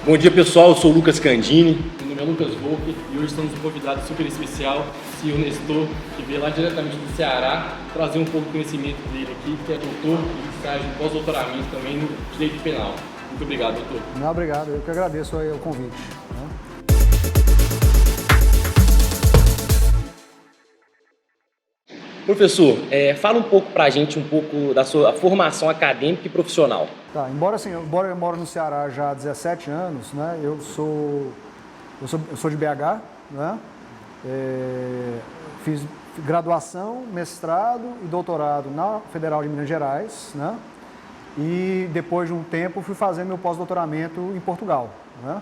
Bom dia, pessoal. Eu sou o Lucas Candini. Meu nome é Lucas Volpe e hoje estamos com um convidado super especial, o senhor Nestor, que veio lá diretamente do Ceará trazer um pouco do conhecimento dele aqui, que é doutor e estágio em pós-doutoramento também no Direito Penal. Muito obrigado, doutor. Não, obrigado. Eu que agradeço aí o convite. Professor, fala um pouco pra gente da sua formação acadêmica e profissional. Tá, embora eu moro no Ceará já há 17 anos, né? Eu sou de BH, né? Fiz graduação, mestrado e doutorado na Federal de Minas Gerais, né? E depois de um tempo fui fazer meu pós-doutoramento em Portugal, né?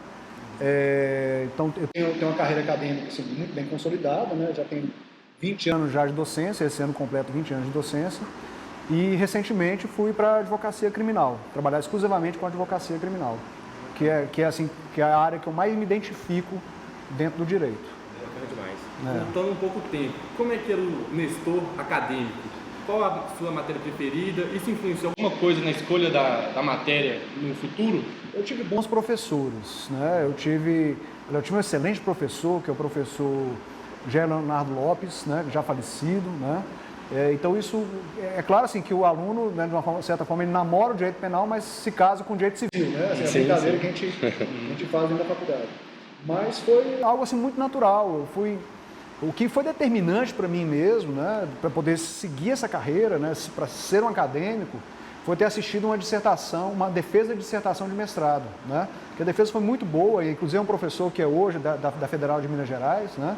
Então eu tenho uma carreira acadêmica assim, muito bem consolidada, né? Já tenho 20 anos já de docência, esse ano completo 20 anos de docência. E recentemente fui para a advocacia criminal, trabalhar exclusivamente com a advocacia criminal, que é a área que eu mais me identifico dentro do direito. Demais. Voltando um pouco o tempo, como é que era o Nestor acadêmico? Qual a sua matéria preferida? Isso influenciou alguma coisa na escolha da matéria no futuro? Eu tive bons professores, né? Eu tive um excelente professor, que é o professor José Leonardo Lopes, né? Já falecido, né? Então isso, é claro assim, que o aluno, né, de uma certa forma, ele namora o direito penal, mas se casa com o direito civil, né? Assim, sim, a brincadeira sim. que a gente faz dentro da faculdade. Mas foi algo assim muito natural. O que foi determinante para mim mesmo, né, para poder seguir essa carreira, né, para ser um acadêmico, foi ter assistido uma dissertação, uma defesa de dissertação de mestrado, né? Que a defesa foi muito boa, e inclusive é um professor que é hoje da Federal de Minas Gerais, né?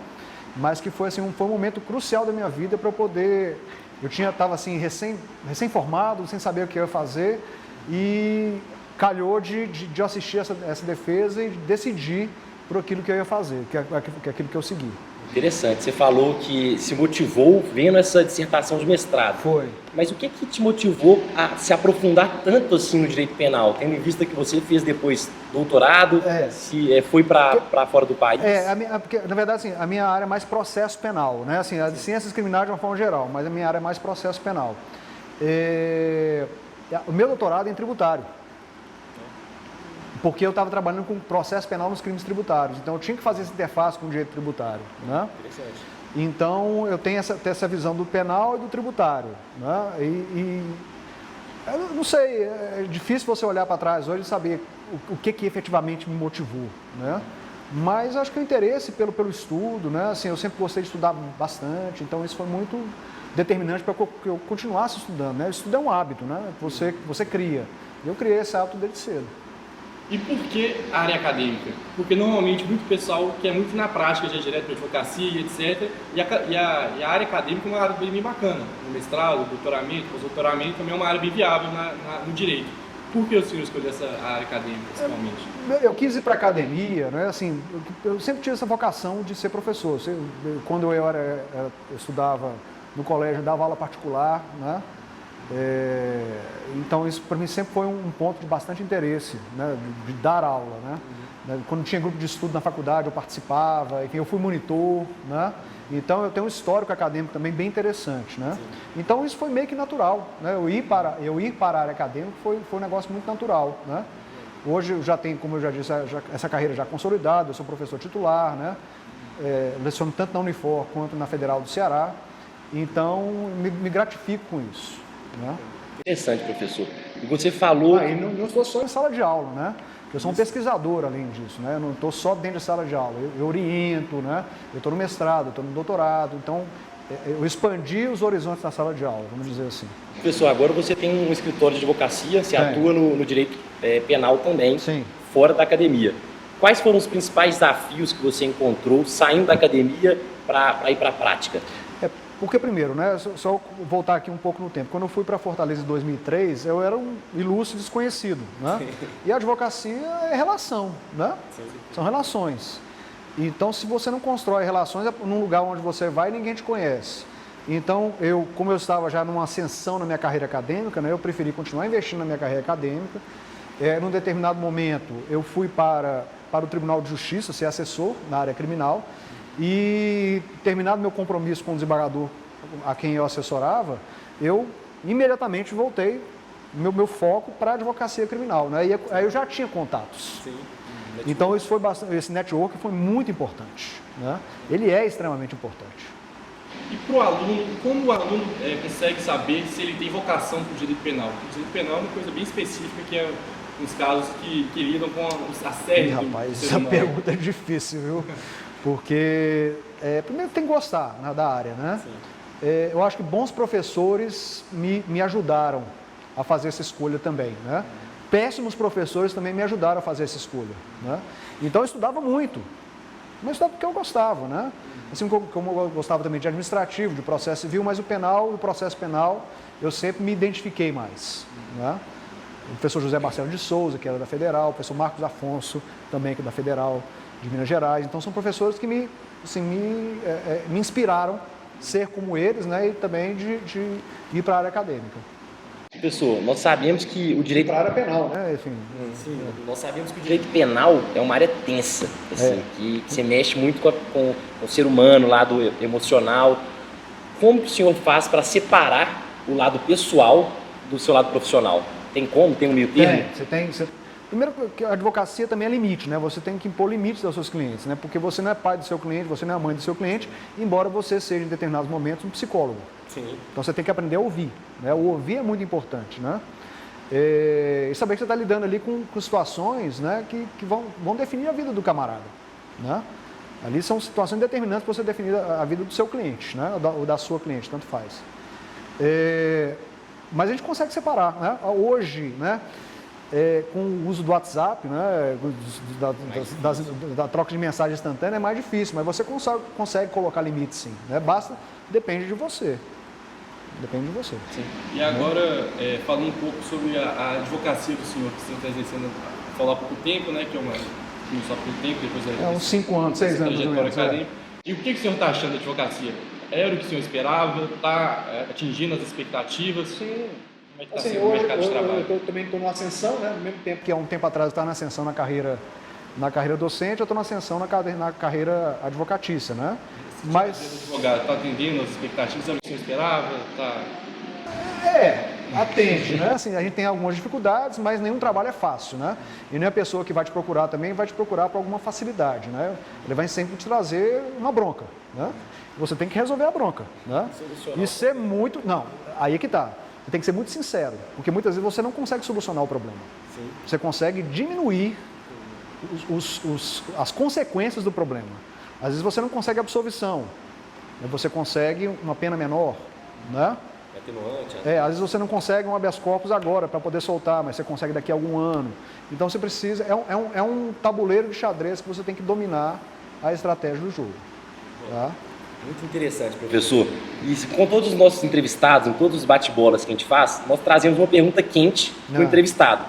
Mas que foi assim foi um momento crucial da minha vida para eu poder, estava assim recém-formado, sem saber o que eu ia fazer, e calhou de assistir essa defesa e decidir por aquilo que eu ia fazer, que é aquilo que eu segui. Interessante, você falou que se motivou vendo essa dissertação de mestrado. Foi. Mas o que te motivou a se aprofundar tanto assim no direito penal, tendo em vista que você fez depois doutorado, foi para fora do país? Porque, na verdade, assim, a minha área é mais processo penal, né? Assim, as ciências criminais de uma forma geral, mas a minha área é mais processo penal. O meu doutorado é em tributário. Porque eu estava trabalhando com processo penal nos crimes tributários. Então, eu tinha que fazer essa interface com o direito tributário, né? Interessante. Então, eu tenho essa visão do penal e do tributário, né? Eu não sei, é difícil você olhar para trás hoje e saber o que efetivamente me motivou, né? Mas acho que o interesse pelo estudo, né? Assim, eu sempre gostei de estudar bastante, então isso foi muito determinante para que eu continuasse estudando, né? O estudo é um hábito, né? Você cria. Eu criei esse hábito desde cedo. E por que a área acadêmica? Porque normalmente muito pessoal quer muito na prática, já direto para advocacia, etc. E a área acadêmica é uma área bem bacana. O mestrado, doutoramento, pós-doutoramento também é uma área bem viável no direito. Por que o senhor escolheu essa área acadêmica, principalmente? Eu quis ir para a academia, né? Assim, eu sempre tive essa vocação de ser professor. Quando eu estudava no colégio, eu dava aula particular, né? Então isso para mim sempre foi um ponto de bastante interesse, né, de dar aula, né? Quando tinha grupo de estudo na faculdade eu participava, enfim, eu fui monitor, né? Então eu tenho um histórico acadêmico também bem interessante, né? Então isso foi meio que natural, né? Eu ir para a área acadêmica foi um negócio muito natural, né? Hoje eu já tenho, como eu já disse, essa carreira já consolidada, eu sou professor titular, né? Leciono tanto na Unifor quanto na Federal do Ceará, então me gratifico com isso. Né? Interessante, professor. E você falou... E não estou só em sala de aula, né? Eu sou um pesquisador além disso, né? Eu não estou só dentro de sala de aula, eu oriento, né? Eu estou no mestrado, eu estou no doutorado, então eu expandi os horizontes da sala de aula, vamos dizer assim. Professor, agora você tem um escritório de advocacia, você atua no direito penal também, sim, fora da academia. Quais foram os principais desafios que você encontrou saindo da academia para ir para a prática? Porque primeiro, né, só voltar aqui um pouco no tempo, quando eu fui para Fortaleza em 2003, eu era um ilustre desconhecido, né? E a advocacia é relação, né? São relações. Então, se você não constrói relações, é num lugar onde você vai, ninguém te conhece. Então, como eu estava já numa ascensão na minha carreira acadêmica, né, eu preferi continuar investindo na minha carreira acadêmica. Num determinado momento, eu fui para o Tribunal de Justiça, ser assessor na área criminal. E, terminado meu compromisso com o desembargador a quem eu assessorava, eu imediatamente voltei meu foco para a advocacia criminal, né? E aí eu já tinha contatos. Sim. Então esse network foi muito importante, né? Ele é extremamente importante. E para o aluno, como o aluno consegue saber se ele tem vocação para o direito penal? Porque o direito penal é uma coisa bem específica, que é uns casos que lidam com a série. Rapaz, essa pergunta é difícil, viu? Porque, primeiro tem que gostar, né, da área, né? Eu acho que bons professores me ajudaram a fazer essa escolha também, né? Péssimos professores também me ajudaram a fazer essa escolha, né? Então eu estudava muito, mas estudava porque eu gostava, né? Assim como eu gostava também de administrativo, de processo civil, mas o processo penal, eu sempre me identifiquei mais, né? O professor José Marcelo de Souza, que era da Federal, o professor Marcos Afonso, também que é da Federal de Minas Gerais. Então são professores que me inspiraram a ser como eles, né? E também de ir para a área acadêmica. Professor, nós sabemos que o direito... Para a área penal, né? Enfim. Sim, nós sabemos que o direito penal é uma área tensa, assim, que você mexe muito com o ser humano, o lado emocional. Como que o senhor faz para separar o lado pessoal do seu lado profissional? Tem como? Tem um meio termo? Primeiro, que a advocacia também é limite, né? Você tem que impor limites aos seus clientes, né? Porque você não é pai do seu cliente, você não é mãe do seu cliente, embora você seja, em determinados momentos, um psicólogo. Sim. Então você tem que aprender a ouvir, né? O ouvir é muito importante, né? E saber que você está lidando ali com situações, né, que vão definir a vida do camarada, né? Ali são situações determinantes para você definir a vida do seu cliente, né? Ou da sua cliente, tanto faz. Mas a gente consegue separar, né? Hoje, né, com o uso do WhatsApp, né, da troca de mensagem instantânea é mais difícil, mas você consegue colocar limites, sim, né? Depende de você. Depende de você. Sim. E agora, falando um pouco sobre a advocacia do senhor, que o senhor está exercendo há pouco tempo, né, que é não só por tempo, depois uns 5 anos, 6 anos. E o que o senhor está achando da advocacia? Era o que o senhor esperava? Está atingindo as expectativas? Sim. Como é que está sendo o mercado de trabalho? Eu também estou na ascensão, né? No mesmo tempo que há um tempo atrás eu estava na ascensão na carreira docente, eu estou na ascensão na carreira advocatícia, né? Mas advogado está atendendo as expectativas? É o que o senhor esperava? Atende, né? Assim, a gente tem algumas dificuldades, mas nenhum trabalho é fácil, né? E não é a pessoa que vai te procurar também vai te procurar por alguma facilidade, né? Ele vai sempre te trazer uma bronca, né? Você tem que resolver a bronca, né? E ser muito... Não, aí é que tá. Você tem que ser muito sincero, porque muitas vezes você não consegue solucionar o problema. Sim. Você consegue diminuir as consequências do problema. Às vezes você não consegue absolvição, você consegue uma pena menor, né? Às vezes você não consegue um habeas corpus agora para poder soltar, mas você consegue daqui a algum ano. Então você precisa, é um tabuleiro de xadrez que você tem que dominar a estratégia do jogo. Tá? Muito interessante, professor. E com todos os nossos entrevistados, em todos os bate-bolas que a gente faz, nós trazemos uma pergunta quente para o entrevistado.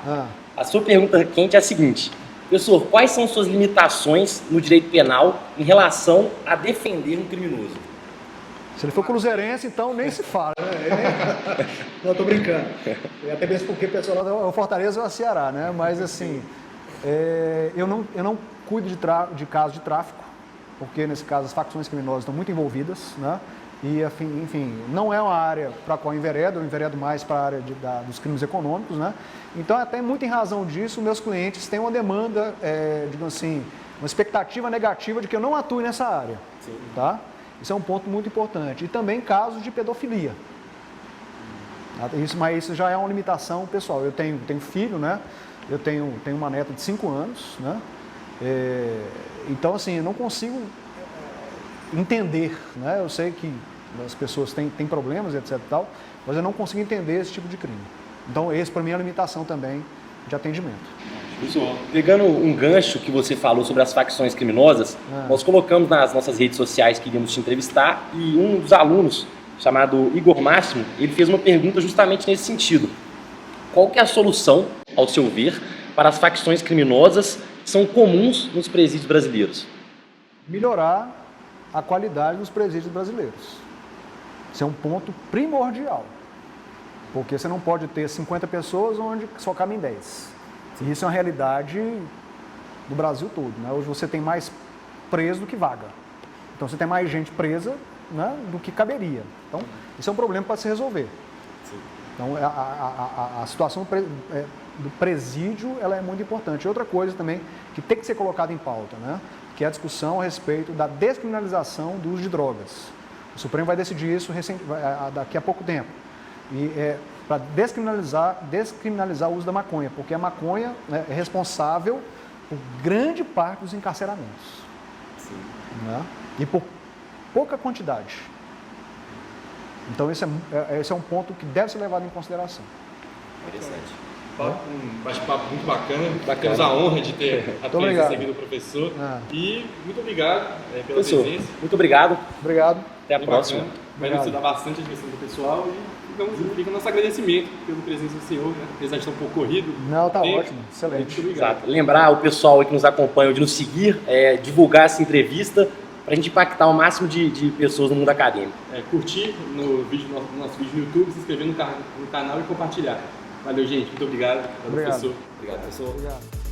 A sua pergunta quente é a seguinte: professor, quais são suas limitações no direito penal em relação a defender um criminoso? Se ele for cruzeirense, então nem se fala, né? Não, estou brincando. Até mesmo porque o pessoal lá do Fortaleza é o Ceará, né? Mas assim, eu não cuido de casos de tráfico, porque nesse caso as facções criminosas estão muito envolvidas, né? E, enfim, não é uma área para a qual eu enveredo mais para a área dos crimes econômicos, né? Então, até muito em razão disso, meus clientes têm uma demanda, digamos assim, uma expectativa negativa de que eu não atue nessa área, tá? Isso é um ponto muito importante. E também casos de pedofilia. Mas isso já é uma limitação pessoal. Eu tenho filho, né? Eu tenho uma neta de 5 anos, né? Então, assim, eu não consigo entender, né? Eu sei que as pessoas têm problemas, etc e tal, mas eu não consigo entender esse tipo de crime. Então, esse para mim é a limitação também de atendimento. Pegando um gancho que você falou sobre as facções criminosas, nós colocamos nas nossas redes sociais que iríamos te entrevistar, e um dos alunos, chamado Igor Máximo, ele fez uma pergunta justamente nesse sentido. Qual que é a solução, ao seu ver, para as facções criminosas que são comuns nos presídios brasileiros? Melhorar a qualidade dos presídios brasileiros. Isso é um ponto primordial. Porque você não pode ter 50 pessoas onde só cabem 10. E isso é uma realidade do Brasil todo, né? Hoje você tem mais preso do que vaga. Então você tem mais gente presa, né, do que caberia. Então, isso é um problema para se resolver. Então, a situação do presídio ela é muito importante. Outra coisa também que tem que ser colocada em pauta, né? Que é a discussão a respeito da descriminalização do uso de drogas. O Supremo vai decidir isso daqui a pouco tempo. E para descriminalizar o uso da maconha, porque a maconha, né, é responsável por grande parte dos encarceramentos. Sim. Né? E por pouca quantidade. Então esse é um ponto que deve ser levado em consideração. Interessante. Um bate-papo muito bacana. Temos a honra de ter a presença aqui do professor. E muito obrigado pela presença. Muito obrigado. Obrigado. Até a próxima. Vai nos ajudar bastante a direção do pessoal e fica o nosso agradecimento pela presença do senhor, né? Apesar de estar um pouco corrido. Não, tá ótimo. Excelente. Muito obrigado. Exato. Lembrar o pessoal aí que nos acompanha de nos seguir, divulgar essa entrevista para a gente impactar o máximo de pessoas no mundo acadêmico. Curtir no nosso vídeo no YouTube, se inscrever no canal e compartilhar. Valeu, gente. Muito obrigado. Obrigado. Professor. Obrigado, professor. Obrigado.